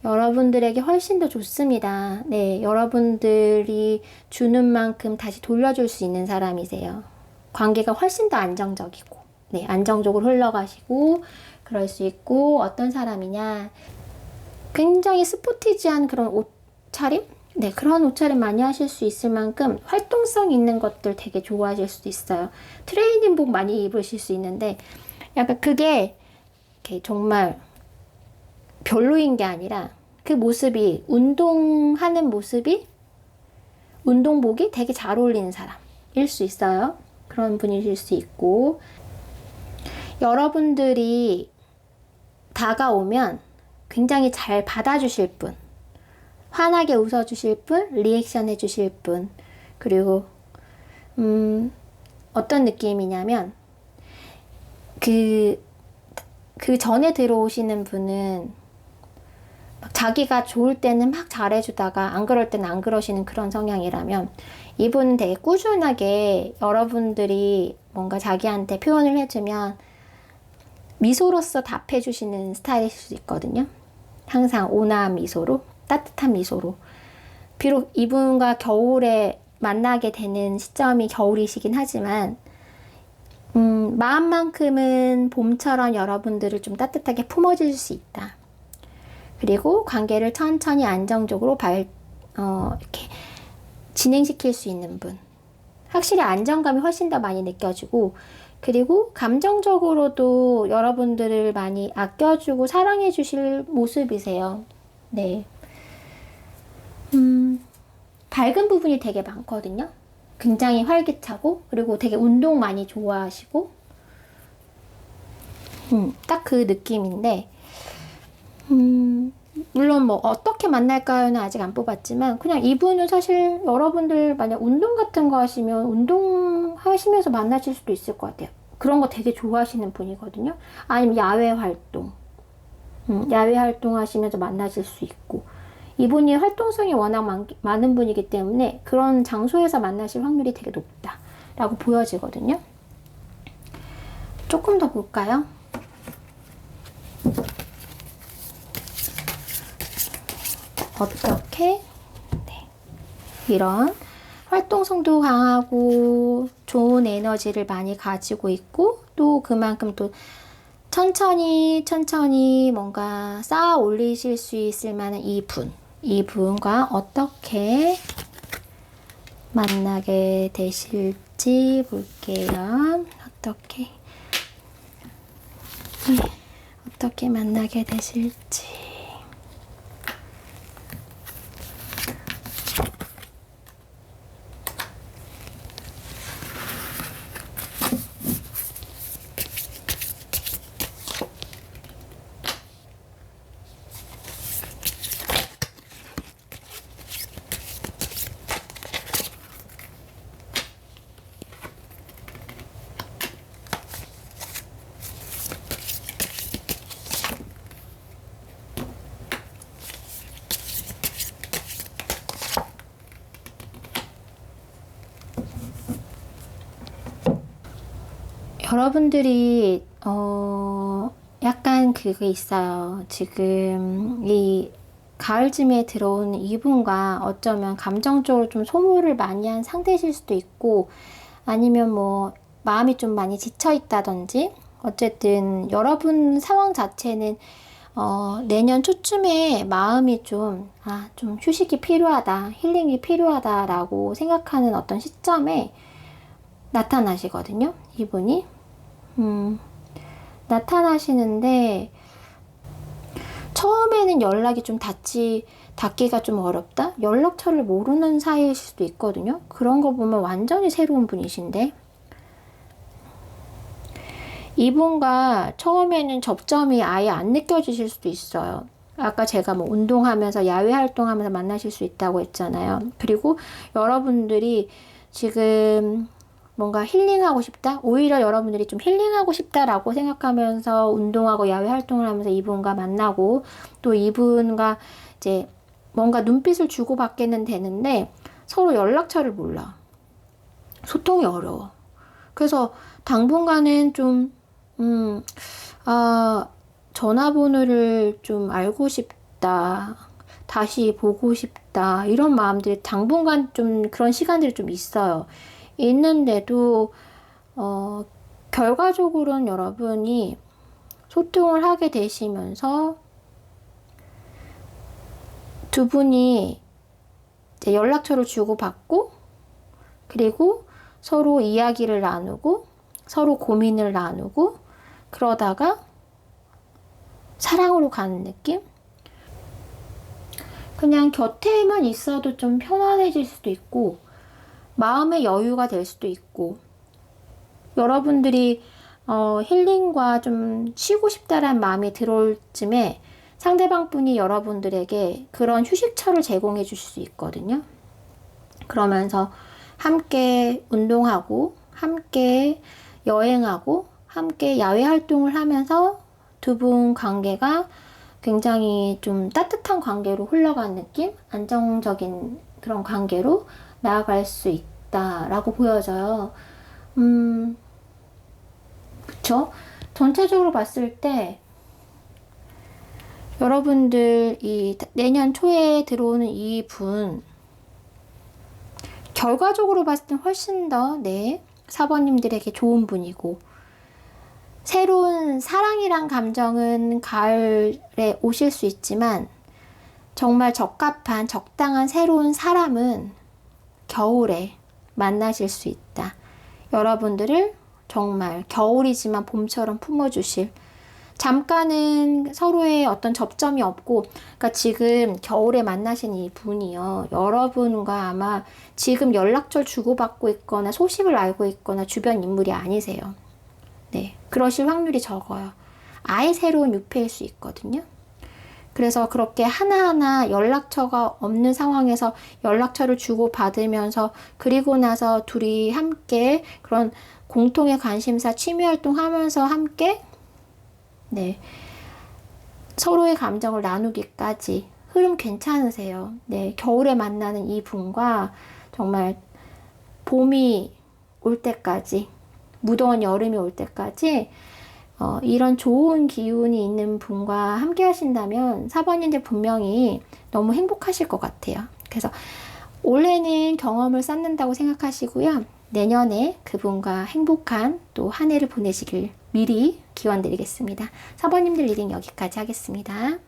여러분들에게 훨씬 더 좋습니다. 네, 여러분들이 주는 만큼 다시 돌려줄 수 있는 사람이세요. 관계가 훨씬 더 안정적이고, 네, 안정적으로 흘러가시고, 그럴 수 있고, 어떤 사람이냐. 굉장히 스포티지한 그런 옷차림? 네, 그런 옷차림 많이 하실 수 있을 만큼 활동성 있는 것들 되게 좋아하실 수도 있어요. 트레이닝복 많이 입으실 수 있는데, 약간 그게 이렇게 정말 별로인 게 아니라 그 모습이 운동하는 모습이 운동복이 되게 잘 어울리는 사람일 수 있어요. 그런 분이실 수 있고 여러분들이 다가오면 굉장히 잘 받아주실 분, 환하게 웃어주실 분, 리액션 해주실 분, 그리고 어떤 느낌이냐면 그 전에 들어오시는 분은 막 자기가 좋을 때는 막 잘해주다가 안 그럴 때는 안 그러시는 그런 성향이라면, 이분은 되게 꾸준하게 여러분들이 뭔가 자기한테 표현을 해주면 미소로서 답해주시는 스타일일 수 있거든요. 항상 온화한 미소로, 따뜻한 미소로. 비록 이분과 겨울에 만나게 되는 시점이 겨울이시긴 하지만 마음만큼은 봄처럼 여러분들을 좀 따뜻하게 품어줄 수 있다. 그리고 관계를 천천히 안정적으로 이렇게 진행시킬 수 있는 분. 확실히 안정감이 훨씬 더 많이 느껴지고, 그리고 감정적으로도 여러분들을 많이 아껴주고 사랑해 주실 모습이세요. 네. 밝은 부분이 되게 많거든요. 굉장히 활기차고, 그리고 되게 운동 많이 좋아하시고, 딱 그 느낌인데, 물론 뭐 어떻게 만날까요는 아직 안 뽑았지만, 그냥 이분은 사실 여러분들 만약 운동 같은 거 하시면 운동하시면서 만나실 수도 있을 것 같아요. 그런 거 되게 좋아하시는 분이거든요. 아니면 야외 활동, 야외 활동 하시면서 만나실 수 있고, 이분이 활동성이 워낙 많은 분이기 때문에 그런 장소에서 만나실 확률이 되게 높다라고 보여지거든요. 조금 더 볼까요? 어떻게 이런 활동성도 강하고 좋은 에너지를 많이 가지고 있고, 또 그만큼 또 천천히 뭔가 쌓아 올리실 수 있을 만한 이분과 어떻게 만나게 되실지 볼게요. 어떻게 만나게 되실지. 여러분들이 약간 그게 있어요. 지금 이 가을쯤에 들어온 이분과 어쩌면 감정적으로 좀 소모를 많이 한 상태실 수도 있고, 아니면 뭐 마음이 좀 많이 지쳐 있다든지, 어쨌든 여러분 상황 자체는 내년 초쯤에 마음이 좀 휴식이 필요하다, 힐링이 필요하다라고 생각하는 어떤 시점에 나타나시거든요, 이분이. 나타나시는데, 처음에는 연락이 좀 닿기가 좀 어렵다? 연락처를 모르는 사이일 수도 있거든요. 그런 거 보면 완전히 새로운 분이신데, 이분과 처음에는 접점이 아예 안 느껴지실 수도 있어요. 아까 제가 뭐 운동하면서 야외 활동하면서 만나실 수 있다고 했잖아요. 그리고 여러분들이 지금 뭔가 힐링하고 싶다? 오히려 여러분들이 좀 힐링하고 싶다라고 생각하면서 운동하고 야외 활동을 하면서 이분과 만나고, 또 이분과 이제 뭔가 눈빛을 주고받게는 되는데 서로 연락처를 몰라. 소통이 어려워. 그래서 당분간은 좀 전화번호를 좀 알고 싶다, 다시 보고 싶다, 이런 마음들이 당분간 좀 그런 시간들이 좀 있어요. 있는데도 결과적으로는 여러분이 소통을 하게 되시면서 두 분이 이제 연락처를 주고받고, 그리고 서로 이야기를 나누고 서로 고민을 나누고, 그러다가 사랑으로 가는 느낌? 그냥 곁에만 있어도 좀 편안해질 수도 있고, 마음의 여유가 될 수도 있고, 여러분들이 힐링과 좀 쉬고 싶다라는 마음이 들어올 쯤에 상대방 분이 여러분들에게 그런 휴식처를 제공해 주실 수 있거든요. 그러면서 함께 운동하고, 함께 여행하고, 함께 야외 활동을 하면서 두 분 관계가 굉장히 좀 따뜻한 관계로 흘러가는 느낌? 안정적인 그런 관계로 나아갈 수 있다라고 보여져요. 그쵸? 전체적으로 봤을 때 여러분들 이 내년 초에 들어오는 이 분 결과적으로 봤을 땐 훨씬 더 사번님들에게 좋은 분이고 새로운 사랑이란 감정은 가을에 오실 수 있지만 정말 적합한 적당한 새로운 사람은 겨울에 만나실 수 있다. 여러분들을 정말 겨울이지만 봄처럼 품어주실 잠깐은 서로의 어떤 접점이 없고 그러니까 지금 겨울에 만나신 이 분이요. 여러분과 아마 지금 연락처를 주고받고 있거나 소식을 알고 있거나 주변 인물이 아니세요. 네, 그러실 확률이 적어요. 아예 새로운 유패일 수 있거든요. 그래서 그렇게 하나하나 연락처가 없는 상황에서 연락처를 주고받으면서 그리고 나서 둘이 함께 그런 공통의 관심사 취미활동 하면서 함께 서로의 감정을 나누기까지 흐름 괜찮으세요. 겨울에 만나는 이 분과 정말 봄이 올 때까지 무더운 여름이 올 때까지 이런 좋은 기운이 있는 분과 함께 하신다면 사번님들 분명히 너무 행복하실 것 같아요. 그래서 올해는 경험을 쌓는다고 생각하시고요. 내년에 그분과 행복한 또 한 해를 보내시길 미리 기원드리겠습니다. 사번님들 리딩 여기까지 하겠습니다.